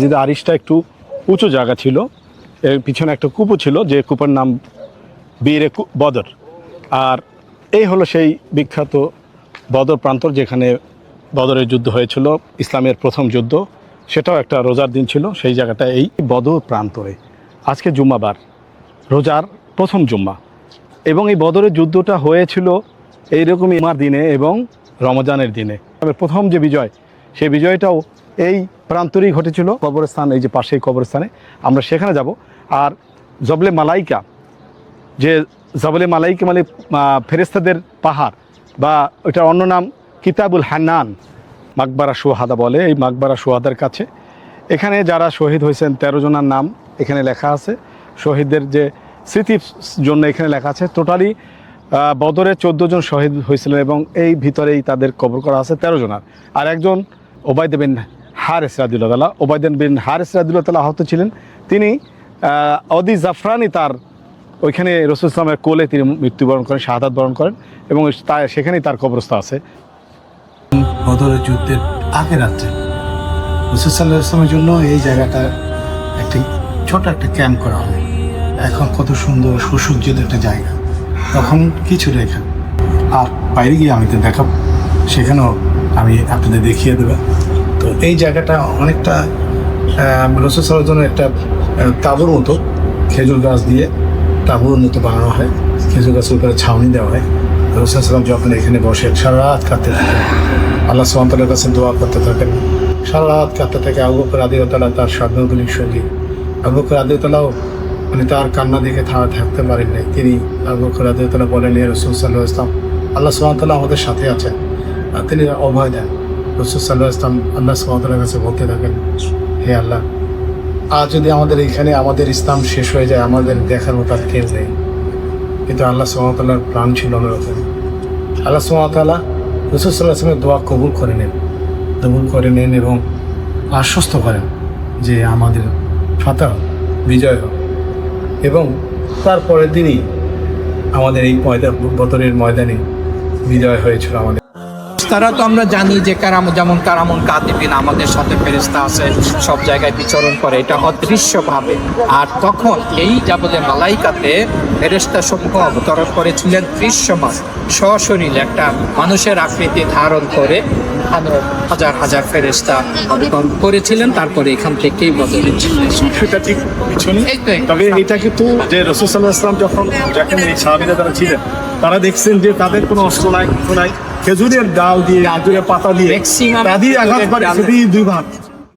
যদি আরিশটা একটু উঁচু জায়গা ছিল, এর পিছনে একটা কূপ ছিল, যে কূপের নাম বীরে বদর। আর এই হলো সেই বিখ্যাত বদর প্রান্তর, যেখানে বদরের যুদ্ধ হয়েছিল, ইসলামের প্রথম যুদ্ধ। সেটাও একটা রোজার দিন ছিল সেই জায়গাটা, এই বদর প্রান্তরে। আজকে জুম্মাবার, রোজার প্রথম জুম্মা, এবং এই বদরের যুদ্ধটা হয়েছিল এইরকমই ইমার দিনে এবং রমজানের দিনে। প্রথম যে বিজয়, সেই বিজয়টাও এই প্রান্তরেই ঘটেছিল। কবরস্থান, এই যে পাশেই কবরস্থানে, আমরা সেখানে যাব। আর জবলে মালাইকা, যে জবলে মালাইকা মানে ফেরেস্তাদের পাহাড়, বা ওইটার অন্য নাম কিতাবুল হান্নান, মাকবারা সুহাদা বলে। এই মাকবারা সুহাদার কাছে এখানে যারা শহীদ হয়েছেন 13 জনের নাম এখানে লেখা আছে। শহীদদের যে স্মৃতির জন্য এখানে লেখা আছে। টোটালি বদরে 14 জন শহীদ হয়েছিলেন, এবং এই ভিতরেই তাদের কবর করা আছে 13 জনার। আর একজন ওবায়দ বিন হারিস রাদিয়াল্লাহু তাআলা, ওবায়দ বিন হারিস রাদিয়াল্লাহু তাআলা আহত ছিলেন। তিনি অদি জাফরানি, তার ওইখানে রাসূল সাল্লাল্লাহু আলাইহি ওয়াসাল্লামের কোলে তিনি মৃত্যুবরণ করেন, শাহাদাত বরণ করেন, এবং সেখানেই তার কবরস্থ আছে। বদরের যুদ্ধের আগে রাত্রে রাসূল সাল্লাল্লাহু আলাইহি ওয়াসাল্লামের জন্য এই জায়গাটা একটি ছোট একটা ক্যাম্প করা হয়। এখন কত সুন্দর সুসজ্জিত একটা জায়গা, তখন কিছু এখানে। আর বাইরে গিয়ে আমি তো দেখাবো, সেখানেও আমি আপনাদের দেখিয়ে দেবো। তো এই জায়গাটা অনেকটা রাসূল সাল্লাল্লাহু আলাইহি ওয়াসাল্লামের জন্য একটা তাঁবুর মতো, খেজুর গাছ দিয়ে তাঁবুর মতো বানানো হয়, খেজুর গাছের উপরে ছাউনি দেওয়া হয়। রাসূল সাল্লাল্লাহু আলাইহি ওয়াসাল্লাম যখন এখানে বসে সারা রাত কাঁদতে থাকেন, আল্লাহ সুবহানাহু ওয়া তাআলার কাছে দোয়া করতে থাকেন, সারা রাত কাঁদতে থাকে। আবু বকর রাদিয়াল্লাহু তাআলা তার সাধনাগুলির সঙ্গী। আবু বকর রাদিয়াল্লাহু তাআলাও মানে তার কান্না দেখে থাকতে পারেন নাই। তিনি আবু বকর রাদিয়াল্লাহু তাআলা বলেন, হে রাসূল সাল্লাল্লাহু আলাইহি ওয়াসাল্লাম, আল্লাহ সুবহানাহু ওয়া তাআলা আমাদের সাথে আছেন। তিনি অভয় দেন। রাসূল সাল্লাল্লাহু আলাইহি ওয়াসাল্লাম আল্লাহ সুবহানাহু ওয়া তাআলার কাছে বলতে থাকেন, হে আল্লাহ, আজ যদি আমাদের এখানে আমাদের ইসলাম শেষ হয়ে যায়, আমাদের দেখার মতো আর কেউ নেই। কিন্তু আল্লাহ সুবহানাহু ওয়া তাআলার প্রাণ ছিল অন্যরকম। আল্লাহ সুবহানাহু ওয়া তাআলা রাসূল সাল্লাল্লাহু আলাইহি ওয়াসাল্লামের দোয়া কবুল করে নেন এবং আশ্বস্ত করেন যে আমাদের ফাতহ, বিজয় হোক। এবং তারপরের দিনই আমাদের এই বদরের ময়দানে বিজয় হয়েছিল আমাদের। তারা তো আমরা জানি যে যেমন কারামুন কাতিবিন, আমাদের সাথে ফেরেশতা আছে, সব জায়গায় বিচরণ করে, এটা অদৃশ্যভাবে। আর তখন এই জাবলে মালাইকাতে ফেরেশতা সমূহ অবতরণ করেছিলেন দৃশ্যমান, সশরীরে একটা মানুষের আকৃতি ধারণ করে হাজার হাজার ফেরেশতা অবতরণ করেছিলেন। তারপরে এখান থেকেই বদলে সেটা ঠিক পিছনে। তবে এটা কিন্তু যে রাসূল সাল্লাল্লাহু আলাইহি ওয়াসাল্লাম যখন যেখানে এই সাহাবীরা যারা ছিলেন, তারা দেখছেন যে তাদের কোনো অস্ত্র নাই, কিছু নাই, খেজুরের ডাল দিয়ে, খেজুরের পাতা দিয়ে তা দিয়ে আঘাত করে, সেটি 2 ভাগ।